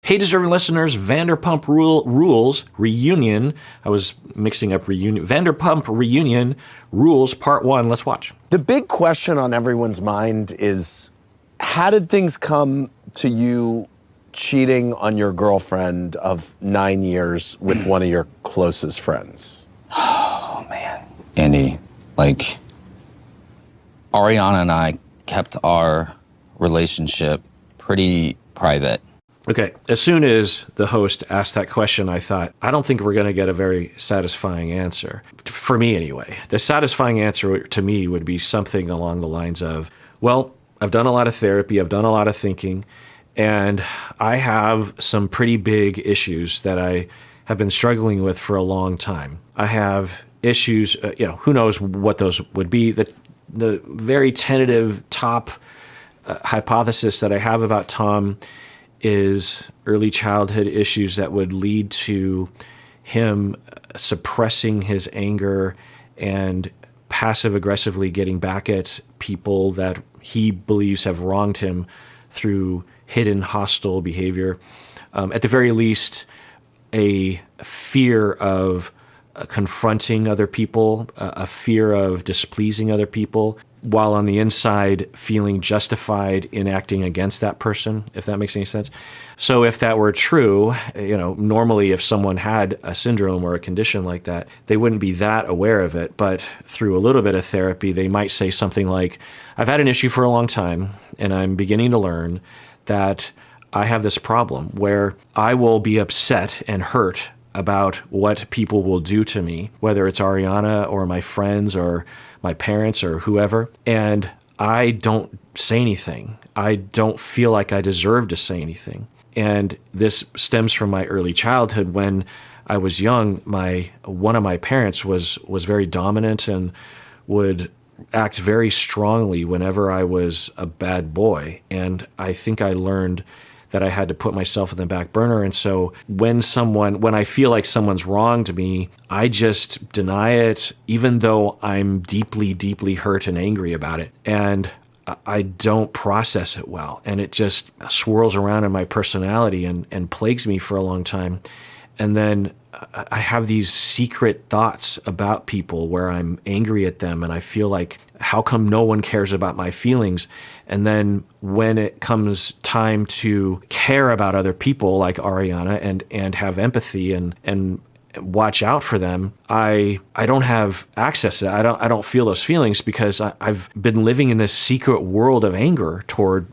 Hey, deserving listeners, Rules Reunion. I was mixing up reunion. Vanderpump Reunion Rules Part 1. Let's watch. The big question on everyone's mind is, how did things come to you cheating on your girlfriend of 9 years with one of your closest friends? Oh, man. Andy, Ariana and I kept our relationship pretty private. Okay, as soon as the host asked that question, I thought, I don't think we're going to get a very satisfying answer. For me, anyway. The satisfying answer to me would be something along the lines of, well, I've done a lot of therapy, I've done a lot of thinking, and I have some pretty big issues that I have been struggling with for a long time. I have issues, who knows what those would be. The very tentative top hypothesis that I have about Tom is early childhood issues that would lead to him suppressing his anger and passive aggressively getting back at people that he believes have wronged him through hidden hostile behavior. At the very least, a fear of confronting other people, a fear of displeasing other people, while on the inside feeling justified in acting against that person, if that makes any sense. So if that were true, normally if someone had a syndrome or a condition like that, they wouldn't be that aware of it. But through a little bit of therapy, they might say something like, I've had an issue for a long time, and I'm beginning to learn that I have this problem where I will be upset and hurt about what people will do to me, whether it's Ariana or my friends or my parents or whoever, and I don't say anything. I don't feel like I deserve to say anything. And this stems from my early childhood. When I was young, one of my parents was very dominant and would act very strongly whenever I was a bad boy. And I think I learned that I had to put myself in the back burner. And so when I feel like someone's wronged me, I just deny it, even though I'm deeply, deeply hurt and angry about it. And I don't process it well. And it just swirls around in my personality and plagues me for a long time. And then I have these secret thoughts about people where I'm angry at them and I feel like, how come no one cares about my feelings? And then when it comes time to care about other people like Ariana and have empathy and watch out for them, I don't have access to that. I don't feel those feelings because I've been living in this secret world of anger toward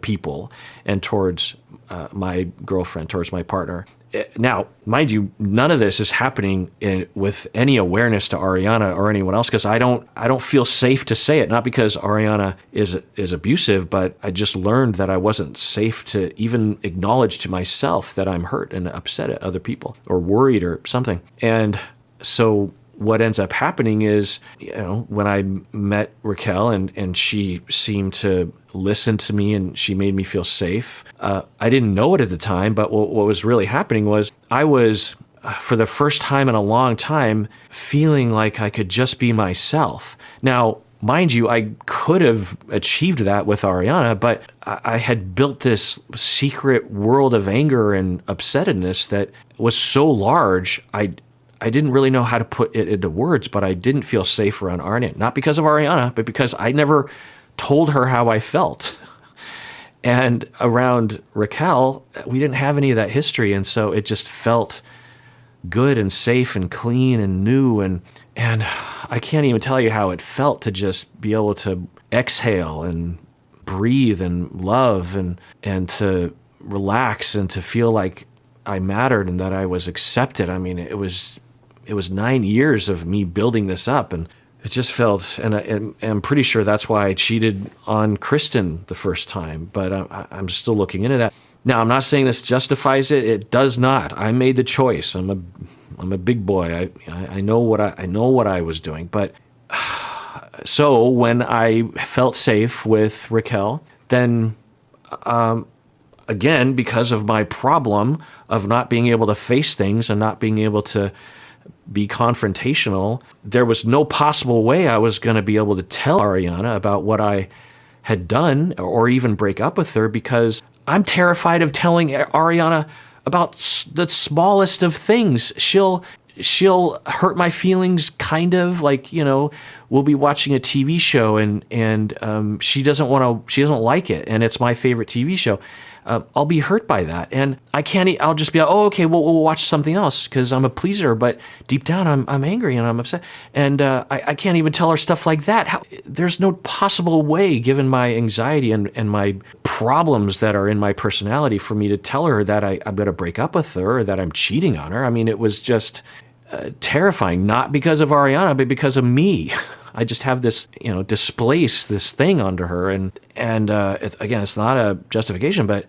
people and towards my girlfriend, towards my partner. Now, mind you, none of this is happening with any awareness to Ariana or anyone else because I don't feel safe to say it. Not because Ariana is abusive, but I just learned that I wasn't safe to even acknowledge to myself that I'm hurt and upset at other people or worried or something. And so what ends up happening is, when I met Raquel and she seemed to listen to me and she made me feel safe. I didn't know it at the time, but what was really happening was I was, for the first time in a long time, feeling like I could just be myself. Now, mind you, I could have achieved that with Ariana, but I had built this secret world of anger and upsettedness that was so large, I didn't really know how to put it into words, but I didn't feel safe around Ariana. Not because of Ariana, but because I never told her how I felt. And around Raquel, we didn't have any of that history, and so it just felt good and safe and clean and new, and I can't even tell you how it felt to just be able to exhale and breathe and love and to relax and to feel like I mattered and that I was accepted. I mean, it was 9 years of me building this up, and it just felt, and I'm pretty sure that's why I cheated on Kristen the first time, but I'm still looking into that. Now, I'm not saying this justifies it. It does not. I made the choice. I'm a big boy. I know what I was doing. But so when I felt safe with Raquel, then again, because of my problem of not being able to face things and not being able to be confrontational, there was no possible way I was going to be able to tell Ariana about what I had done or even break up with her because I'm terrified of telling Ariana about the smallest of things. She'll hurt my feelings, kind of like, we'll be watching a TV show and she doesn't like it, and it's my favorite TV show. I'll be hurt by that, and I'll just be like, oh, okay, well, we'll watch something else because I'm a pleaser, but deep down I'm angry and I'm upset, and I can't even tell her stuff like that. There's no possible way, given my anxiety and my problems that are in my personality, for me to tell her that I'm going to break up with her or that I'm cheating on her. I mean, it was just terrifying, not because of Ariana, but because of me. I just have this, displace this thing onto her, and it's not a justification, but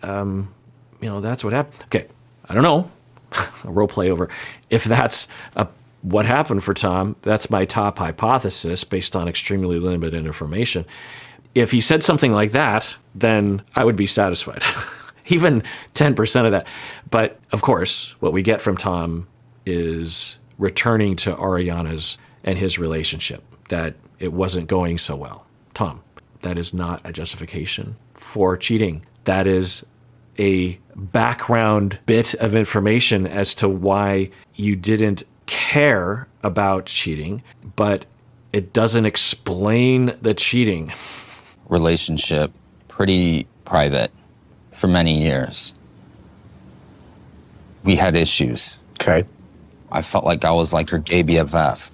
that's what happened. Okay, I don't know, a role play over. If that's what happened for Tom, that's my top hypothesis based on extremely limited information. If he said something like that, then I would be satisfied, even 10% of that. But of course, what we get from Tom is returning to Ariana's and his relationship, that it wasn't going so well. Tom, that is not a justification for cheating. That is a background bit of information as to why you didn't care about cheating, but it doesn't explain the cheating. Relationship, pretty private for many years. We had issues. Okay. I felt like I was like her gay BFF.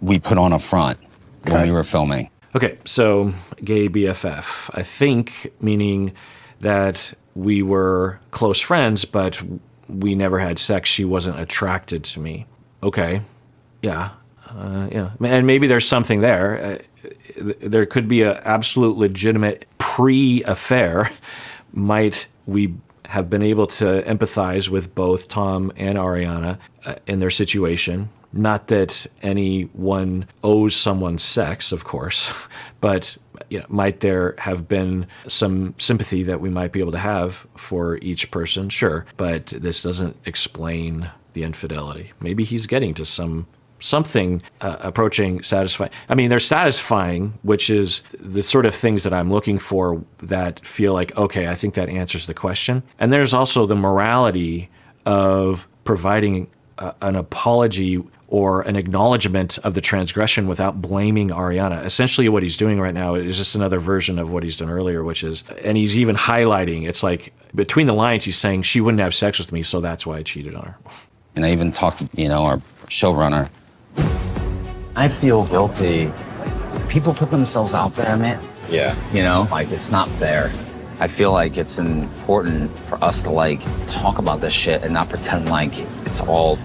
We put on a front when we were filming. Okay, so gay BFF, I think, meaning that we were close friends, but we never had sex. She wasn't attracted to me. Okay, yeah, and maybe there's something there. There could be an absolute legitimate pre-affair. Might we have been able to empathize with both Tom and Ariana in their situation? Not that anyone owes someone sex, of course, but might there have been some sympathy that we might be able to have for each person? Sure, but this doesn't explain the infidelity. Maybe he's getting to something approaching satisfying. I mean, they're satisfying, which is the sort of things that I'm looking for that feel like, okay, I think that answers the question. And there's also the morality of providing an apology or an acknowledgement of the transgression without blaming Ariana. Essentially what he's doing right now is just another version of what he's done earlier, which is, and he's even highlighting, it's like between the lines, he's saying she wouldn't have sex with me, so that's why I cheated on her. And I even talked to, our showrunner. I feel guilty. People put themselves out there, man. Yeah. It's not fair. I feel like it's important for us to talk about this shit and not pretend like it's all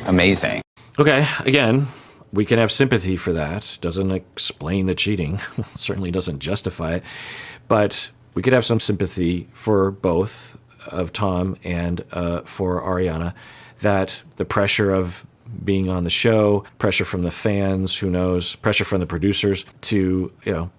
amazing. Okay, again, we can have sympathy for that. Doesn't explain the cheating. Certainly doesn't justify it. But we could have some sympathy for both of Tom and for Ariana, that the pressure of being on the show, pressure from the fans, who knows, pressure from the producers to,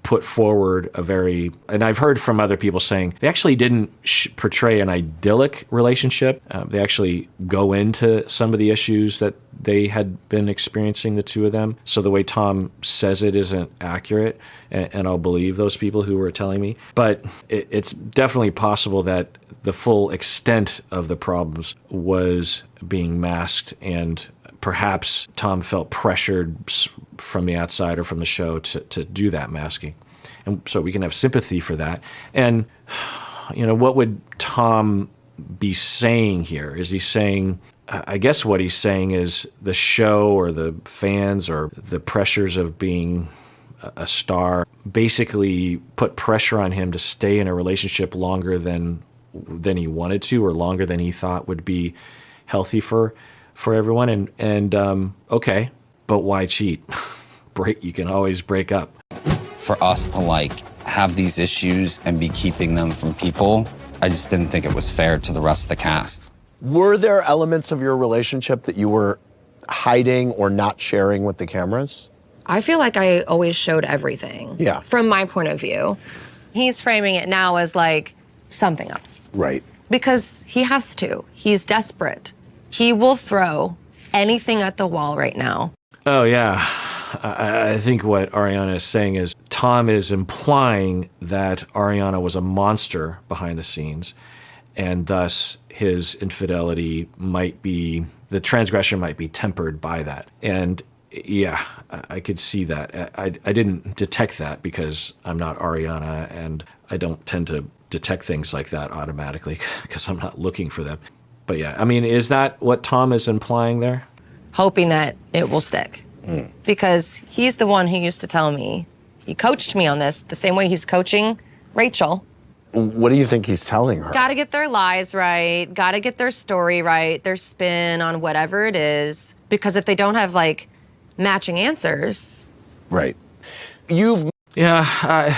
put forward and I've heard from other people saying they actually didn't portray an idyllic relationship. They actually go into some of the issues that they had been experiencing, the two of them. So the way Tom says it isn't accurate, and I'll believe those people who were telling me. But it's definitely possible that the full extent of the problems was being masked, and perhaps Tom felt pressured from the outside or from the show to do that masking. And so we can have sympathy for that. And, what would Tom be saying here? Is he saying, I guess what he's saying is the show or the fans or the pressures of being a star basically put pressure on him to stay in a relationship longer than he wanted to, or longer than he thought would be healthy for everyone. And okay, but why cheat? You can always break up. For us to have these issues and be keeping them from people, I just didn't think it was fair to the rest of the cast. Were there elements of your relationship that you were hiding or not sharing with the cameras? I feel like I always showed everything. Yeah. From my point of view. He's framing it now as something else. Right. Because he has to. He's desperate. He will throw anything at the wall right now. Oh, yeah. I think what Ariana is saying is Tom is implying that Ariana was a monster behind the scenes, and thus his infidelity might be, the transgression might be tempered by that. And yeah, I could see that. I didn't detect that because I'm not Ariana, and I don't tend to detect things like that automatically because I'm not looking for them. But yeah, I mean, is that what Tom is implying there? Hoping that it will stick. Because he's the one who used to tell me, he coached me on this the same way he's coaching Rachel. What do you think he's telling her? Got to get their lies right, got to get their story right, their spin on whatever it is. Because if they don't have like matching answers. Right. Yeah,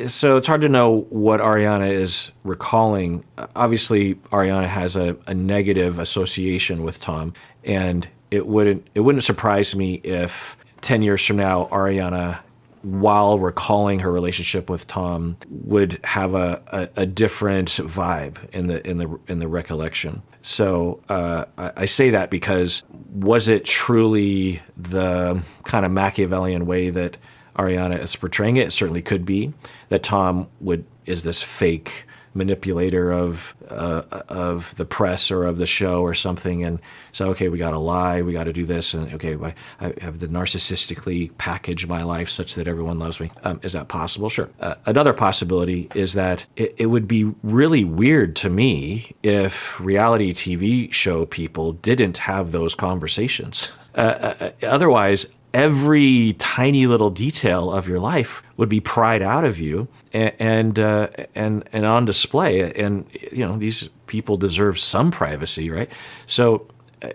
so it's hard to know what Ariana is recalling. Obviously, Ariana has a negative association with Tom, and it wouldn't surprise me if 10 years from now, Ariana, while recalling her relationship with Tom, would have a different vibe in the recollection. So I say that because was it truly the kind of Machiavellian way that Ariana is portraying it? It certainly could be that Tom is this fake manipulator of the press or of the show or something, and so okay, we got to lie, we got to do this, and okay, I have to narcissistically package my life such that everyone loves me. Is that possible? Sure. Another possibility is that it would be really weird to me if reality TV show people didn't have those conversations. Otherwise, every tiny little detail of your life would be pried out of you and on display. And you know, these people deserve some privacy, right? So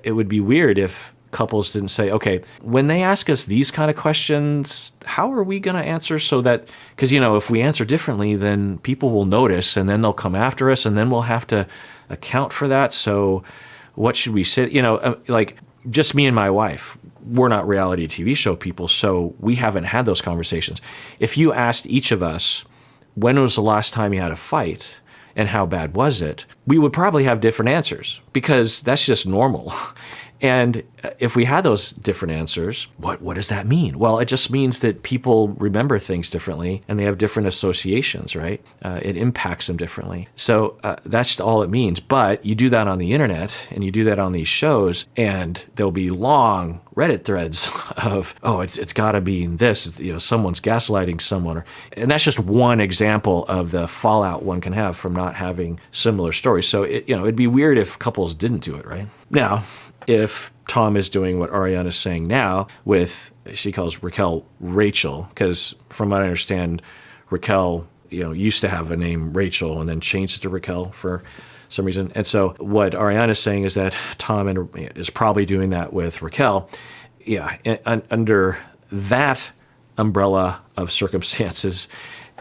it would be weird if couples didn't say, okay, when they ask us these kind of questions, how are we going to answer so that, because you know, if we answer differently, then people will notice, and then they'll come after us, and then we'll have to account for that. So what should we say? You know, like just me and my wife, we're not reality TV show people, so we haven't had those conversations. If you asked each of us, when was the last time you had a fight and how bad was it, we would probably have different answers because that's just normal. And if we had those different answers, what does that mean? Well, it just means that people remember things differently and they have different associations, right? It impacts them differently. So that's all it means. But you do that on the internet and you do that on these shows, and there'll be long Reddit threads of, oh, it's got to be this, you know, someone's gaslighting someone. And that's just one example of the fallout one can have from not having similar stories. So, it'd be weird if couples didn't do it, right? Now, if Tom is doing what Ariana is saying now with, she calls Raquel Rachel, because from what I understand, Raquel, used to have a name Rachel and then changed it to Raquel for some reason. And so what Ariana is saying is that Tom is probably doing that with Raquel. Yeah, under that umbrella of circumstances,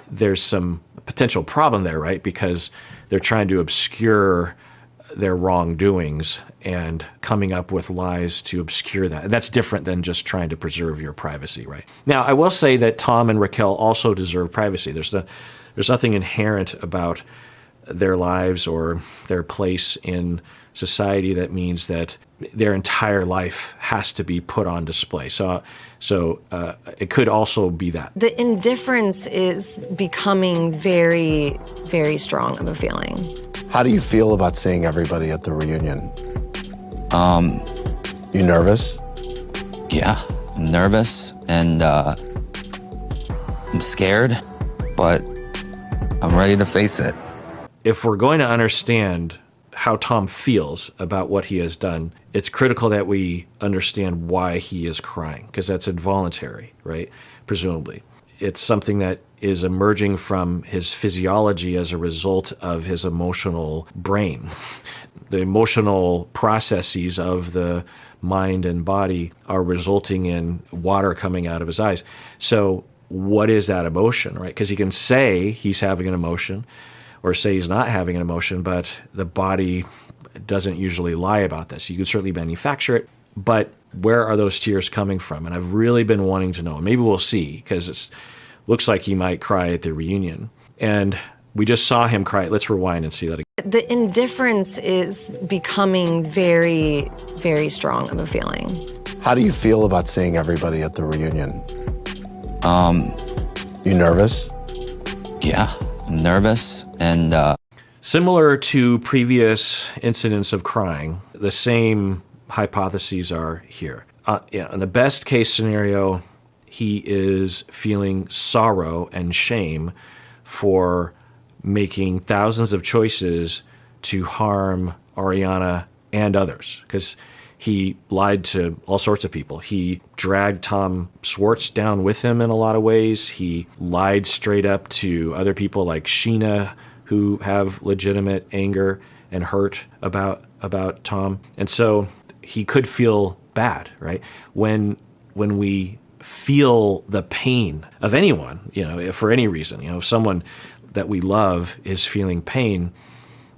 there's some potential problem there, right? Because they're trying to obscure their wrongdoings and coming up with lies to obscure that. And that's different than just trying to preserve your privacy, right? Now, I will say that Tom and Raquel also deserve privacy. There's nothing inherent about their lives or their place in society that means that their entire life has to be put on display. So it could also be that. The indifference is becoming very, very strong of a feeling. How do you feel about seeing everybody at the reunion? You nervous? Yeah, I'm nervous and I'm scared, but I'm ready to face it. If we're going to understand how Tom feels about what he has done, it's critical that we understand why he is crying, because that's involuntary, right? Presumably. It's something that is emerging from his physiology as a result of his emotional brain. The emotional processes of the mind and body are resulting in water coming out of his eyes. So what is that emotion, right? Because he can say he's having an emotion or say he's not having an emotion, but the body doesn't usually lie about this. You can certainly manufacture it, but where are those tears coming from? And I've really been wanting to know. Maybe we'll see, because it looks like he might cry at the reunion. And we just saw him cry. Let's rewind and see that again. The indifference is becoming very, very strong of a feeling. How do you feel about seeing everybody at the reunion? You nervous? Yeah, I'm nervous and Similar to previous incidents of crying, the same hypotheses are here. In the best case scenario, he is feeling sorrow and shame for making thousands of choices to harm Ariana and others, because he lied to all sorts of people. He dragged Tom Schwartz down with him in a lot of ways. He lied straight up to other people like Sheena, who have legitimate anger and hurt about Tom. And so he could feel bad, right? When we feel the pain of anyone, for any reason, if someone that we love is feeling pain,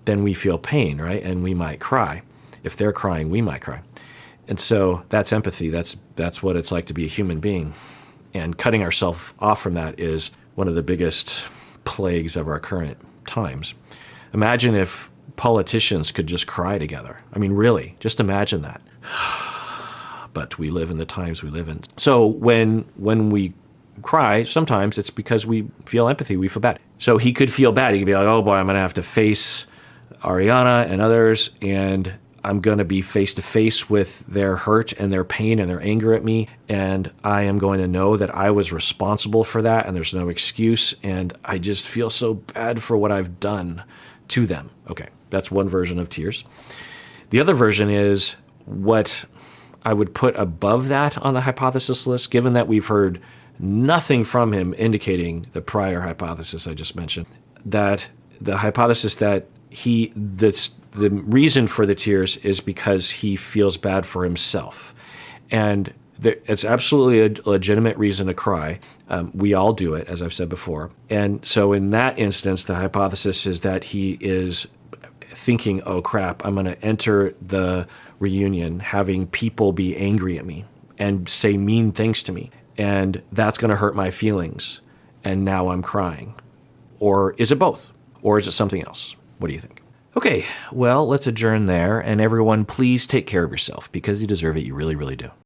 then we feel pain, right? And we might cry. If they're crying, we might cry. And so that's empathy. That's what it's like to be a human being. And cutting ourselves off from that is one of the biggest plagues of our current times. Imagine if politicians could just cry together. I mean, really, just imagine that. But we live in the times we live in. So when we cry, sometimes it's because we feel empathy, we feel bad. So he could feel bad. He could be like, oh boy, I'm going to have to face Ariana and others, and I'm going to be face to face with their hurt and their pain and their anger at me. And I am going to know that I was responsible for that, and there's no excuse. And I just feel so bad for what I've done to them. Okay, that's one version of tears. The other version is what I would put above that on the hypothesis list, given that we've heard nothing from him indicating the prior hypothesis I just mentioned, that the hypothesis that the reason for the tears is because he feels bad for himself. And it's absolutely a legitimate reason to cry. We all do it, as I've said before. And so in that instance, the hypothesis is that he is thinking, oh crap, I'm going to enter the reunion having people be angry at me and say mean things to me. And that's going to hurt my feelings. And now I'm crying. Or is it both? Or is it something else? What do you think? Okay, well, let's adjourn there. And everyone, please take care of yourself because you deserve it. You really, really do.